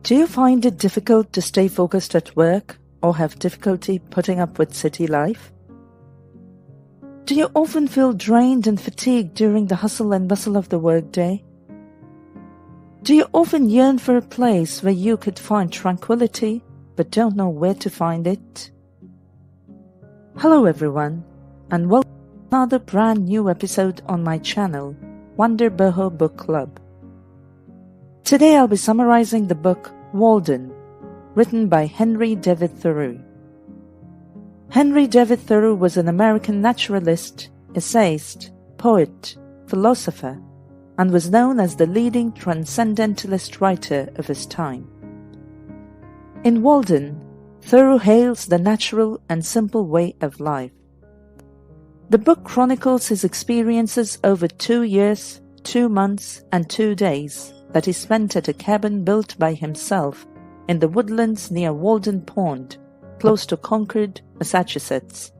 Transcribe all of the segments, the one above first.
Do you find it difficult to stay focused at work or have difficulty putting up with city life? Do you often feel drained and fatigued during the hustle and bustle of the workday? Do you often yearn for a place where you could find tranquility but don't know where to find it? Hello everyone, and welcome to another brand new episode on my channel, Wonder Boho Book Club. Today I'll be summarizing the book Walden, written by Henry David Thoreau. Henry David Thoreau was an American naturalist, essayist, poet, philosopher, and was known as the leading transcendentalist writer of his time. In Walden, Thoreau hails the natural and simple way of life. The book chronicles his experiences over 2 years, 2 months, and 2 days that he spent at a cabin built by himself in the woodlands near Walden Pond, close to Concord, Massachusetts.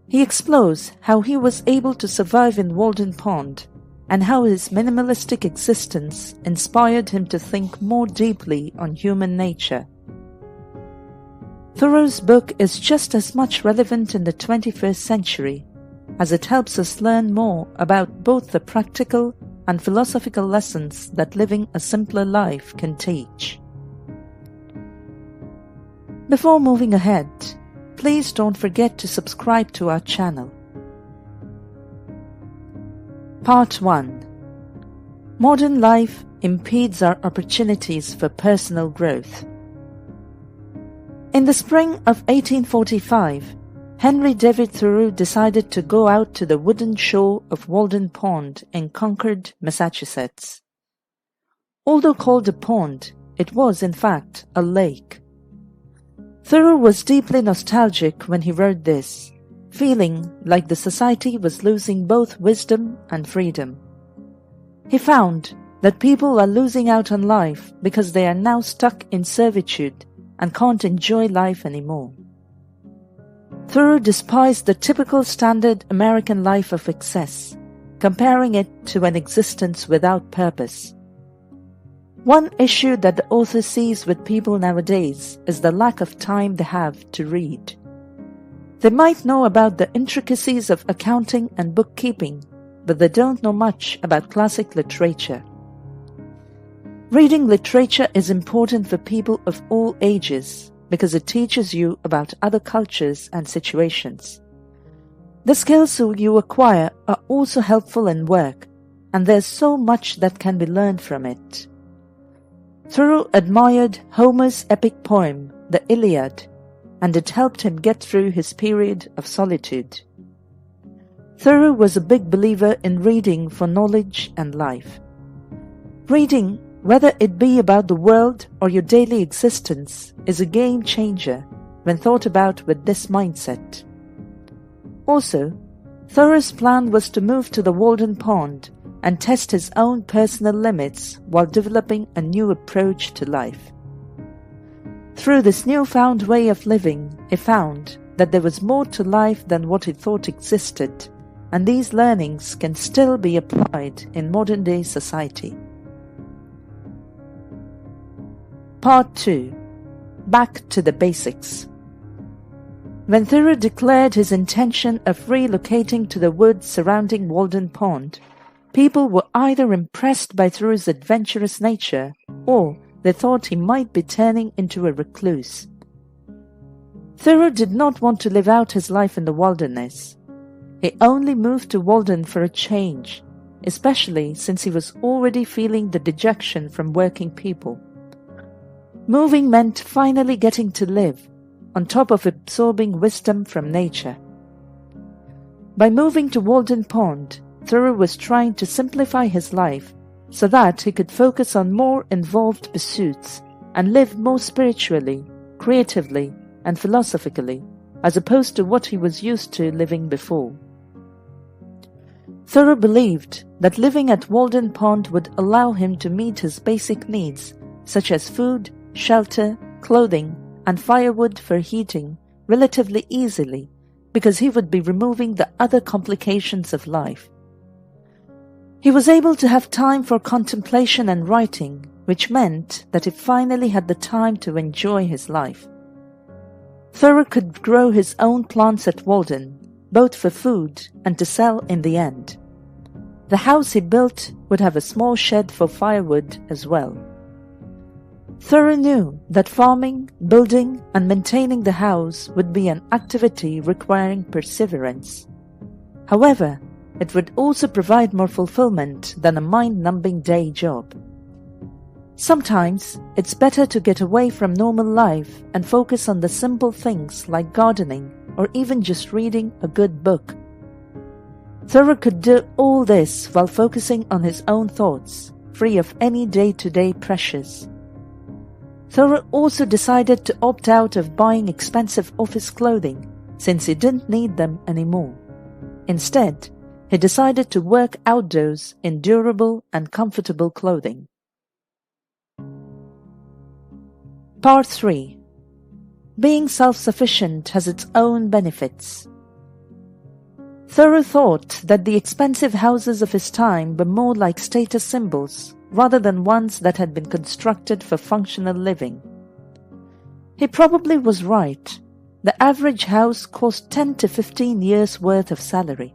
He explores how he was able to survive in Walden Pond and how his minimalistic existence inspired him to think more deeply on human nature. Thoreau's book is just as much relevant in the 21st century, as it helps us learn more about both the practical and philosophical lessons that living a simpler life can teach. Before moving ahead, please don't forget to subscribe to our channel. Part 1. Modern life impedes our opportunities for personal growth. In the spring of 1845, Henry David Thoreau decided to go out to the wooden shore of Walden Pond in Concord, Massachusetts. Although called a pond, it was in fact a lake. Thoreau was deeply nostalgic when he wrote this, feeling like the society was losing both wisdom and freedom. He found that people are losing out on life because they are now stuck in servitude and can't enjoy life anymore. Thoreau despised the typical standard American life of excess, comparing it to an existence without purpose. One issue that the author sees with people nowadays is the lack of time they have to read. They might know about the intricacies of accounting and bookkeeping, but they don't know much about classic literature. Reading literature is important for people of all ages because it teaches you about other cultures and situations. The skills you acquire are also helpful in work, and there's so much that can be learned from it. Thoreau admired Homer's epic poem, the Iliad, and it helped him get through his period of solitude. Thoreau was a big believer in reading for knowledge and life. Reading, whether it be about the world or your daily existence, is a game changer when thought about with this mindset. Also, Thoreau's plan was to move to the Walden Pond and test his own personal limits while developing a new approach to life. Through this newfound way of living, he found that there was more to life than what he thought existed, and these learnings can still be applied in modern-day society. Part 2. Back to the basics. When Thoreau declared his intention of relocating to the woods surrounding Walden Pond, people were either impressed by Thoreau's adventurous nature or they thought he might be turning into a recluse. Thoreau did not want to live out his life in the wilderness. He only moved to Walden for a change, especially since he was already feeling the dejection from working people. Moving meant finally getting to live, on top of absorbing wisdom from nature. By moving to Walden Pond, Thoreau was trying to simplify his life so that he could focus on more involved pursuits and live more spiritually, creatively, and philosophically, as opposed to what he was used to living before. Thoreau believed that living at Walden Pond would allow him to meet his basic needs, such as food, shelter, clothing, and firewood for heating, relatively easily, because he would be removing the other complications of life. He was able to have time for contemplation and writing which meant that he finally had the time to enjoy his life. Thoreau could grow his own plants at Walden, both for food and to sell in the end. The house he built would have a small shed for firewood as well. Thoreau knew that farming, building, and maintaining the house would be an activity requiring perseverance. However, it would also provide more fulfillment than a mind-numbing day job. Sometimes, it's better to get away from normal life and focus on the simple things like gardening or even just reading a good book. Thoreau could do all this while focusing on his own thoughts, free of any day-to-day pressures. Thoreau also decided to opt out of buying expensive office clothing since he didn't need them anymore. Instead, he decided to work outdoors in durable and comfortable clothing. Part 3. Being self-sufficient has its own benefits. Thoreau thought that the expensive houses of his time were more like status symbols rather than ones that had been constructed for functional living. He probably was right. The average house cost 10 to 15 years' worth of salary.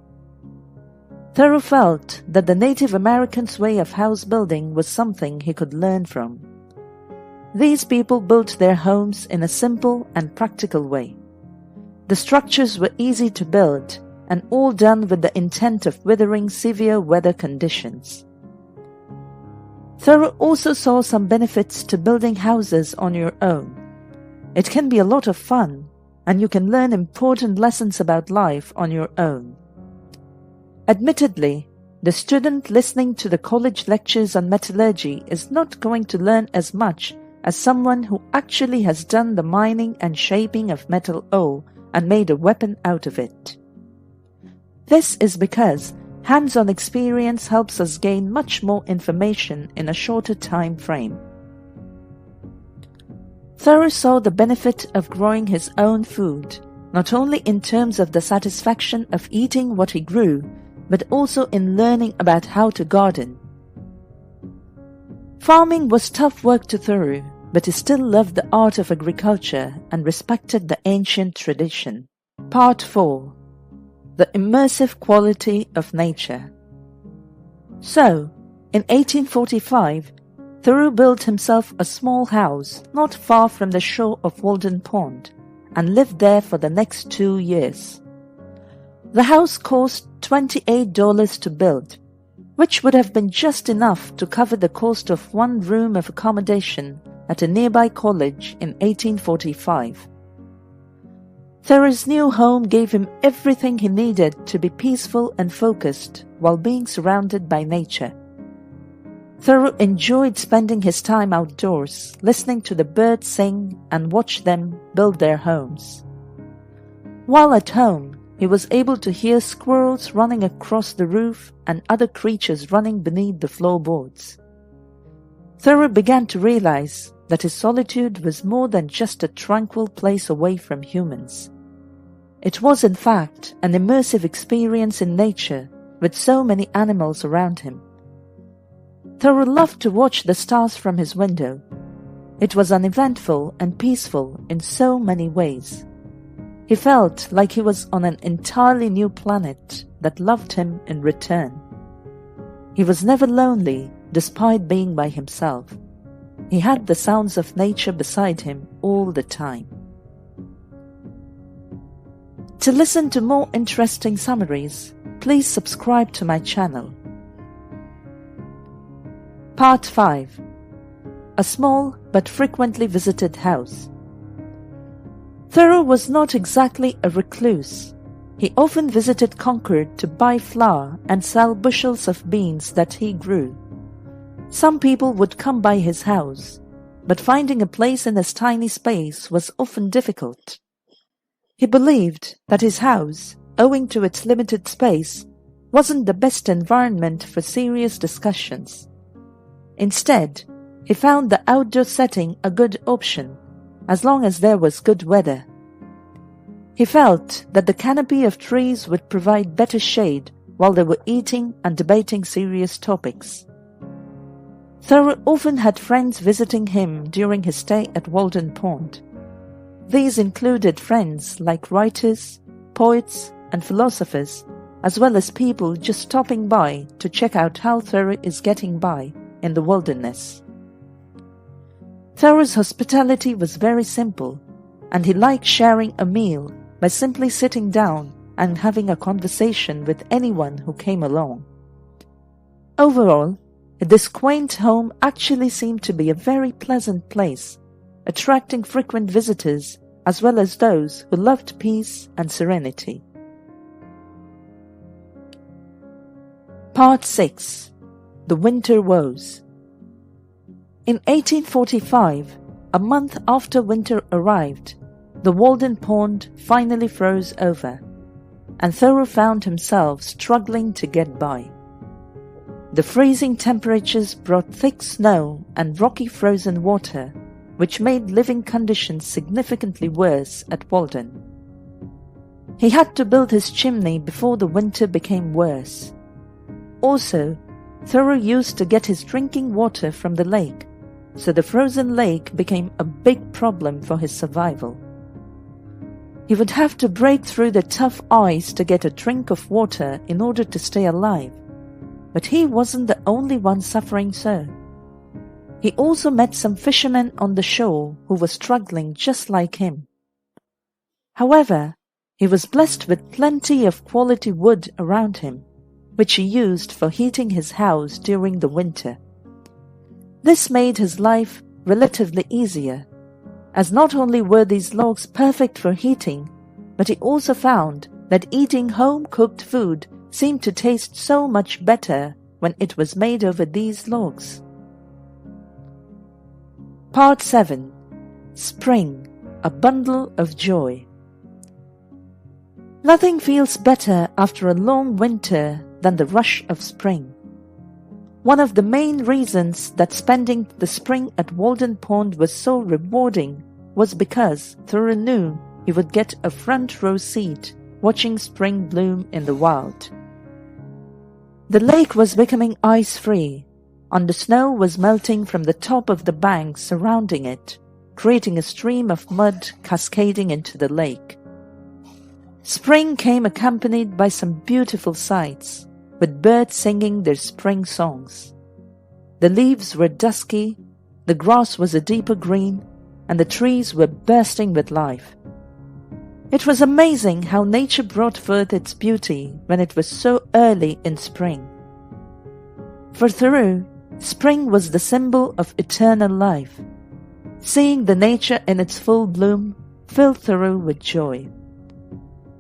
Thoreau felt that the Native Americans' way of house building was something he could learn from. These people built their homes in a simple and practical way. The structures were easy to build and all done with the intent of weathering severe weather conditions. Thoreau also saw some benefits to building houses on your own. It can be a lot of fun, and you can learn important lessons about life on your own. Admittedly, the student listening to the college lectures on metallurgy is not going to learn as much as someone who actually has done the mining and shaping of metal ore and made a weapon out of it. This is because hands-on experience helps us gain much more information in a shorter time frame. Thoreau saw the benefit of growing his own food, not only in terms of the satisfaction of eating what he grew, but also in learning about how to garden. Farming was tough work to Thoreau, but he still loved the art of agriculture and respected the ancient tradition. Part 4. The immersive quality of nature. So, in 1845, Thoreau built himself a small house not far from the shore of Walden Pond and lived there for the next 2 years. The house cost $28 to build, which would have been just enough to cover the cost of one room of accommodation at a nearby college in 1845. Thoreau's new home gave him everything he needed to be peaceful and focused while being surrounded by nature. Thoreau enjoyed spending his time outdoors, listening to the birds sing and watch them build their homes. While at home, he was able to hear squirrels running across the roof and other creatures running beneath the floorboards. Thoreau began to realize that his solitude was more than just a tranquil place away from humans. It was, in fact, an immersive experience in nature with so many animals around him. Thoreau loved to watch the stars from his window. It was uneventful and peaceful in so many ways. He felt like he was on an entirely new planet that loved him in return. He was never lonely despite being by himself. He had the sounds of nature beside him all the time. To listen to more interesting summaries, please subscribe to my channel. Part 5. A small but frequently visited house. Thoreau was not exactly a recluse. He often visited Concord to buy flour and sell bushels of beans that he grew. Some people would come by his house, but finding a place in his tiny space was often difficult. He believed that his house, owing to its limited space, wasn't the best environment for serious discussions. Instead, he found the outdoor setting a good option, as long as there was good weather. He felt that the canopy of trees would provide better shade while they were eating and debating serious topics. Thoreau often had friends visiting him during his stay at Walden Pond. These included friends like writers, poets, and philosophers, as well as people just stopping by to check out how Thoreau is getting by in the wilderness. Thoreau's hospitality was very simple, and he liked sharing a meal by simply sitting down and having a conversation with anyone who came along. Overall, this quaint home actually seemed to be a very pleasant place, attracting frequent visitors as well as those who loved peace and serenity. Part 6. The Winter Woes. In 1845, a month after winter arrived, the Walden Pond finally froze over, and Thoreau found himself struggling to get by. The freezing temperatures brought thick snow and rocky frozen water, which made living conditions significantly worse at Walden. He had to build his chimney before the winter became worse. Also, Thoreau used to get his drinking water from the lake, so the frozen lake became a big problem for his survival. He would have to break through the tough ice to get a drink of water in order to stay alive. But he wasn't the only one suffering so. He also met some fishermen on the shore who were struggling just like him. However, he was blessed with plenty of quality wood around him, which he used for heating his house during the winter. This made his life relatively easier, as not only were these logs perfect for heating, but he also found that eating home-cooked food seemed to taste so much better when it was made over these logs. Part 7. Spring, a Bundle of Joy. Nothing feels better after a long winter than the rush of spring. One of the main reasons that spending the spring at Walden Pond was so rewarding was because Thoreau knew he would get a front row seat watching spring bloom in the wild. The lake was becoming ice-free, and the snow was melting from the top of the banks surrounding it, creating a stream of mud cascading into the lake. Spring came accompanied by some beautiful sights, with birds singing their spring songs. The leaves were dusky, the grass was a deeper green, and the trees were bursting with life. It was amazing how nature brought forth its beauty when it was so early in spring. For Thoreau, spring was the symbol of eternal life. Seeing the nature in its full bloom filled Thoreau with joy.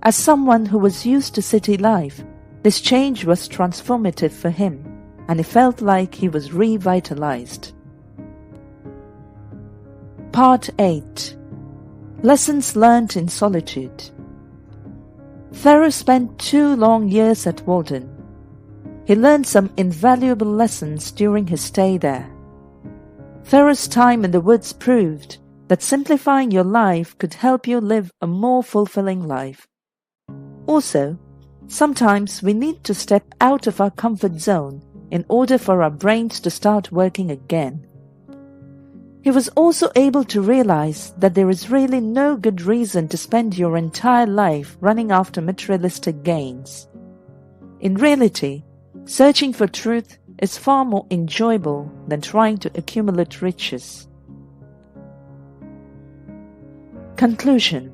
As someone who was used to city life, this change was transformative for him, and he felt like he was revitalized. Part 8. Lessons Learned in Solitude. Thoreau spent 2 long years at Walden. He learned some invaluable lessons during his stay there. Thoreau's time in the woods proved that simplifying your life could help you live a more fulfilling life. Also, sometimes we need to step out of our comfort zone in order for our brains to start working again. He was also able to realize that there is really no good reason to spend your entire life running after materialistic gains. In reality, searching for truth is far more enjoyable than trying to accumulate riches. Conclusion.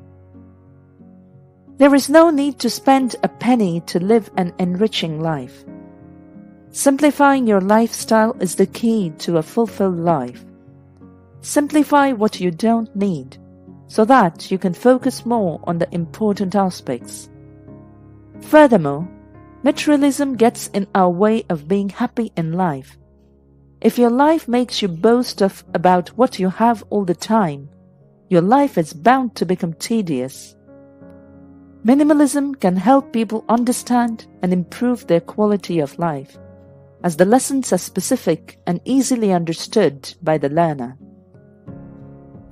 There is no need to spend a penny to live an enriching life. Simplifying your lifestyle is the key to a fulfilled life. Simplify what you don't need, so that you can focus more on the important aspects. Furthermore, materialism gets in our way of being happy in life. If your life makes you boast about what you have all the time, your life is bound to become tedious. Minimalism can help people understand and improve their quality of life, as the lessons are specific and easily understood by the learner.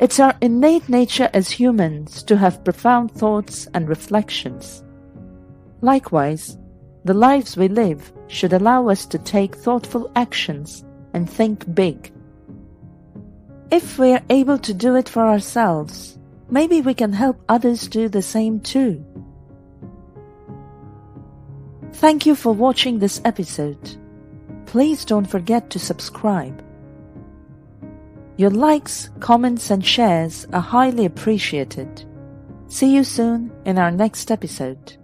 It's our innate nature as humans to have profound thoughts and reflections. Likewise, the lives we live should allow us to take thoughtful actions and think big. If we're able to do it for ourselves, maybe we can help others do the same too. Thank you for watching this episode. Please don't forget to subscribe. Your likes, comments, and shares are highly appreciated. See you soon in our next episode.